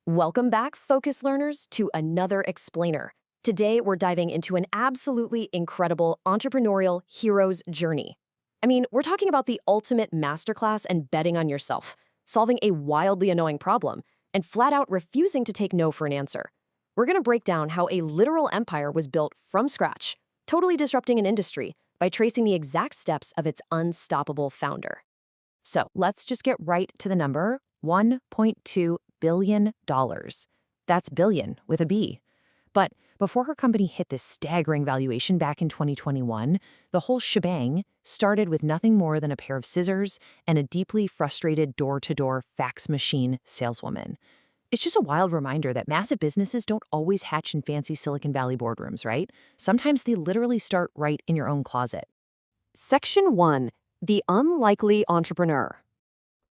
Welcome back, Focus Learners, to another explainer. Today, we're diving into an absolutely incredible entrepreneurial hero's journey. We're talking about the ultimate masterclass in betting on yourself, solving a wildly annoying problem, and flat out refusing to take no for an answer. We're going to break down how a literal empire was built from scratch, totally disrupting an industry by tracing the exact steps of its unstoppable founder. So let's just get right to the number, $1.2 billion. That's billion with a B. But before her company hit this staggering valuation back in 2021, the whole shebang started with nothing more than a pair of scissors and a deeply frustrated door-to-door fax machine saleswoman. It's just a wild reminder that massive businesses don't always hatch in fancy Silicon Valley boardrooms, right? Sometimes they literally start right in your own closet. Section 1. The Unlikely Entrepreneur.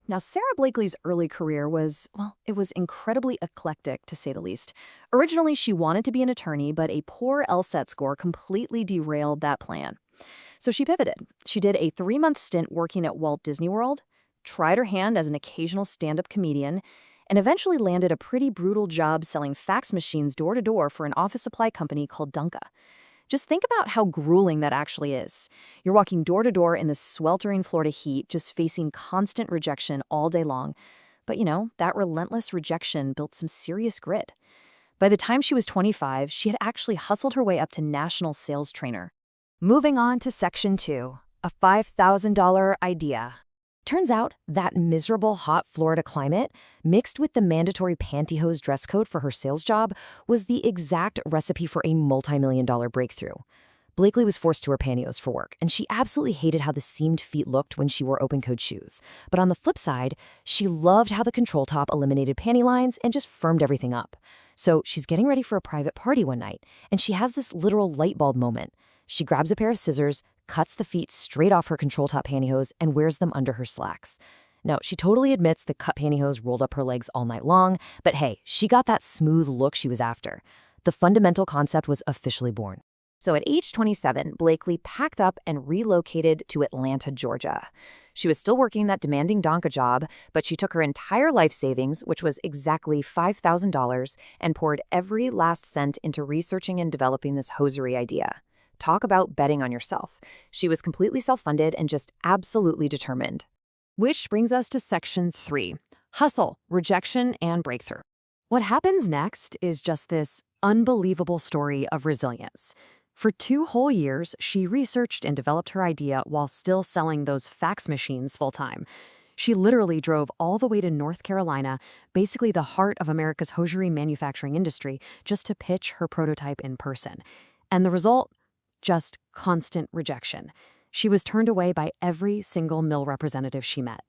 Now, Sara Blakely's early career was, it was incredibly eclectic, to say the least. Originally, she wanted to be an attorney, but a poor LSAT score completely derailed that plan. So she pivoted. She did a 3-month stint working at Walt Disney World, tried her hand as an occasional stand-up comedian, and eventually landed a pretty brutal job selling fax machines door-to-door for an office supply company called Dunka. Just think about how grueling that actually is. You're walking door to door in the sweltering Florida heat, just facing constant rejection all day long. But that relentless rejection built some serious grit. By the time she was 25, she had actually hustled her way up to national sales trainer. Moving on to Section 2, a $5,000 idea. Turns out that miserable hot Florida climate, mixed with the mandatory pantyhose dress code for her sales job, was the exact recipe for a multi-million-dollar breakthrough. Blakely was forced to wear pantyhose for work, and she absolutely hated how the seamed feet looked when she wore open-toed shoes. But on the flip side, she loved how the control top eliminated panty lines and just firmed everything up. So she's getting ready for a private party one night, and she has this literal light bulb moment. She grabs a pair of scissors, cuts the feet straight off her control top pantyhose, and wears them under her slacks. Now, she totally admits the cut pantyhose rolled up her legs all night long, but hey, she got that smooth look she was after. The fundamental concept was officially born. So at age 27, Blakely packed up and relocated to Atlanta, Georgia. She was still working that demanding Donka job, but she took her entire life savings, which was exactly $5,000, and poured every last cent into researching and developing this hosiery idea. Talk about betting on yourself. She was completely self-funded and just absolutely determined. Which brings us to Section 3, Hustle, Rejection, and Breakthrough. What happens next is just this unbelievable story of resilience. For 2 whole years, she researched and developed her idea while still selling those fax machines full-time. She literally drove all the way to North Carolina, basically the heart of America's hosiery manufacturing industry, just to pitch her prototype in person. And the result? Just constant rejection. She was turned away by every single mill representative she met.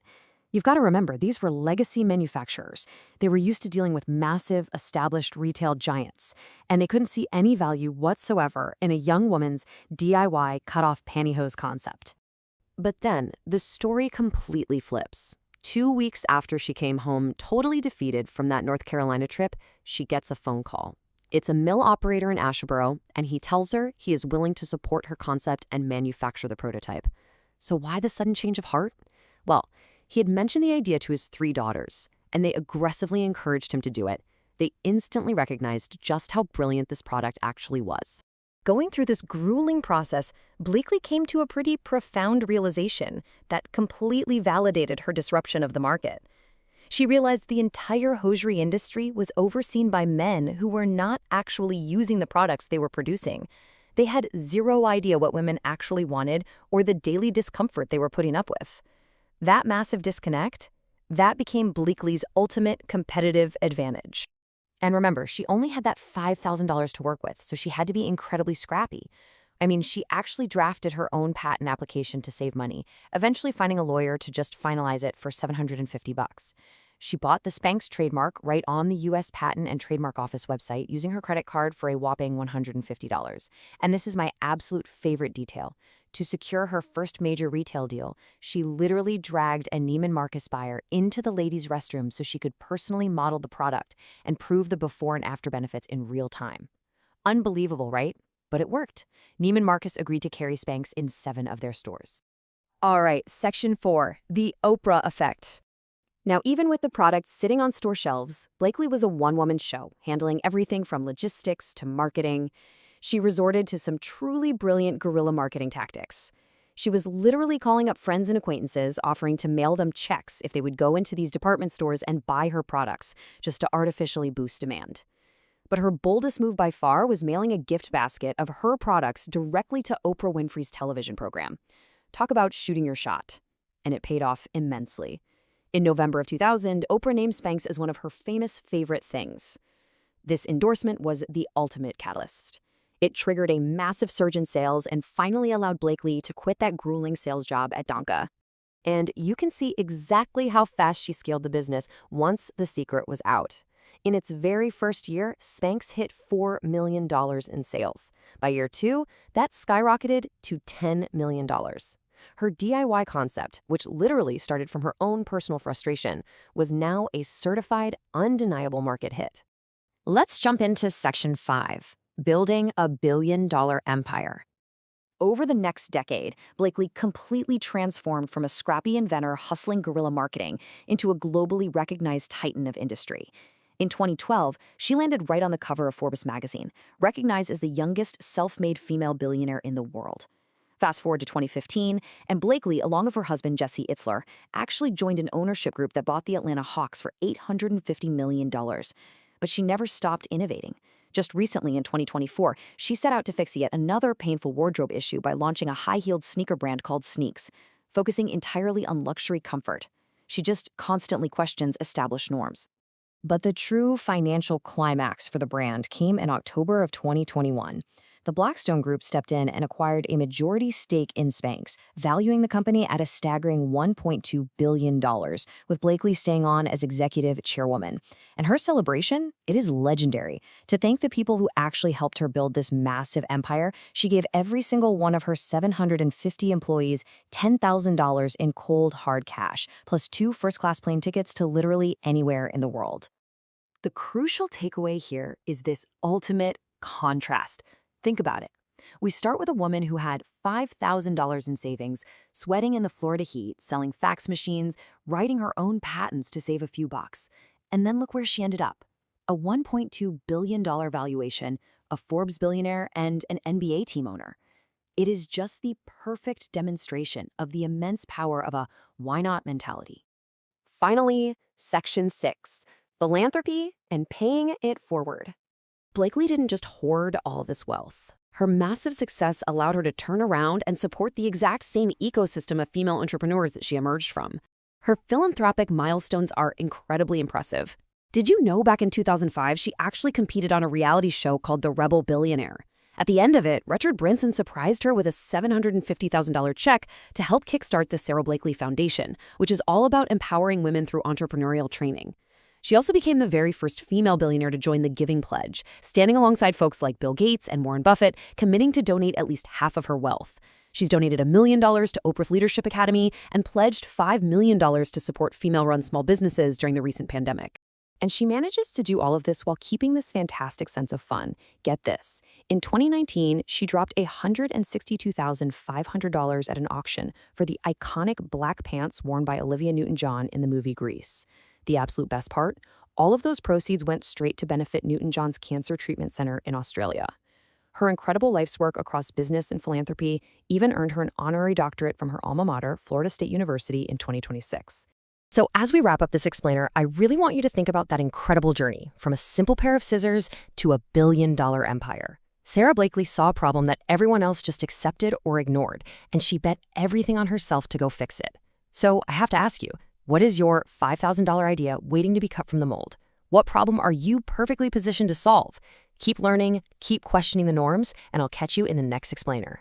You've got to remember, these were legacy manufacturers. They were used to dealing with massive, established retail giants, and they couldn't see any value whatsoever in a young woman's DIY cut-off pantyhose concept. But then, the story completely flips. 2 weeks after she came home, totally defeated from that North Carolina trip, she gets a phone call. It's a mill operator in Asheboro, and he tells her he is willing to support her concept and manufacture the prototype. So why the sudden change of heart? Well, he had mentioned the idea to his 3 daughters, and they aggressively encouraged him to do it. They instantly recognized just how brilliant this product actually was. Going through this grueling process, Blakely came to a pretty profound realization that completely validated her disruption of the market. She realized the entire hosiery industry was overseen by men who were not actually using the products they were producing. They had zero idea what women actually wanted or the daily discomfort they were putting up with. That massive disconnect, that became Blakely's ultimate competitive advantage. And remember, she only had that $5,000 to work with, so she had to be incredibly scrappy. She actually drafted her own patent application to save money, eventually finding a lawyer to just finalize it for $750. She bought the Spanx trademark right on the U.S. Patent and Trademark Office website using her credit card for a whopping $150. And this is my absolute favorite detail. To secure her first major retail deal, she literally dragged a Neiman Marcus buyer into the ladies' restroom so she could personally model the product and prove the before and after benefits in real time. Unbelievable, right? But it worked. Neiman Marcus agreed to carry Spanx in 7 of their stores. All right, Section 4, the Oprah effect. Now, even with the products sitting on store shelves, Blakely was a one-woman show, handling everything from logistics to marketing. She resorted to some truly brilliant guerrilla marketing tactics. She was literally calling up friends and acquaintances, offering to mail them checks if they would go into these department stores and buy her products, just to artificially boost demand. But her boldest move by far was mailing a gift basket of her products directly to Oprah Winfrey's television program. Talk about shooting your shot. And it paid off immensely. In November of 2000, Oprah named Spanx as one of her famous favorite things. This endorsement was the ultimate catalyst. It triggered a massive surge in sales and finally allowed Blakely to quit that grueling sales job at Donka. And you can see exactly how fast she scaled the business once the secret was out. In its very first year, Spanx hit $4 million in sales. By year 2, that skyrocketed to $10 million. Her DIY concept, which literally started from her own personal frustration, was now a certified, undeniable market hit. Let's jump into Section 5, Building a Billion-Dollar Empire. Over the next decade, Blakely completely transformed from a scrappy inventor hustling guerrilla marketing into a globally recognized titan of industry. In 2012, she landed right on the cover of Forbes magazine, recognized as the youngest self-made female billionaire in the world. Fast forward to 2015, and Blakely, along with her husband Jesse Itzler, actually joined an ownership group that bought the Atlanta Hawks for $850 million. But she never stopped innovating. Just recently, in 2024, she set out to fix yet another painful wardrobe issue by launching a high-heeled sneaker brand called Sneaks, focusing entirely on luxury comfort. She just constantly questions established norms. But the true financial climax for the brand came in October of 2021. The Blackstone Group stepped in and acquired a majority stake in Spanx, valuing the company at a staggering $1.2 billion, with Blakely staying on as executive chairwoman. And her celebration? It is legendary. To thank the people who actually helped her build this massive empire, she gave every single one of her 750 employees $10,000 in cold, hard cash, plus 2 first-class plane tickets to literally anywhere in the world. The crucial takeaway here is this ultimate contrast. Think about it. We start with a woman who had $5,000 in savings, sweating in the Florida heat, selling fax machines, writing her own patents to save a few bucks. And then look where she ended up. A $1.2 billion valuation, a Forbes billionaire, and an NBA team owner. It is just the perfect demonstration of the immense power of a why not mentality. Finally, Section 6, Philanthropy and Paying It Forward. Blakely didn't just hoard all this wealth. Her massive success allowed her to turn around and support the exact same ecosystem of female entrepreneurs that she emerged from. Her philanthropic milestones are incredibly impressive. Did you know back in 2005, she actually competed on a reality show called The Billionaire? At the end of it, Richard Branson surprised her with a $750,000 check to help kickstart the Sara Blakely Foundation, which is all about empowering women through entrepreneurial training. She also became the very first female billionaire to join the Giving Pledge, standing alongside folks like Bill Gates and Warren Buffett, committing to donate at least half of her wealth. She's donated $1 million to Oprah Leadership Academy and pledged $5 million to support female-run small businesses during the recent pandemic. And she manages to do all of this while keeping this fantastic sense of fun. Get this. In 2019, she dropped $162,500 at an auction for the iconic black pants worn by Olivia Newton-John in the movie Grease. The absolute best part? All of those proceeds went straight to benefit Newton-John's Cancer Treatment Center in Australia. Her incredible life's work across business and philanthropy even earned her an honorary doctorate from her alma mater, Florida State University, in 2026. So as we wrap up this explainer, I really want you to think about that incredible journey from a simple pair of scissors to a billion-dollar empire. Sara Blakely saw a problem that everyone else just accepted or ignored, and she bet everything on herself to go fix it. So I have to ask you, what is your $5,000 idea waiting to be cut from the mold? What problem are you perfectly positioned to solve? Keep learning, keep questioning the norms, and I'll catch you in the next explainer.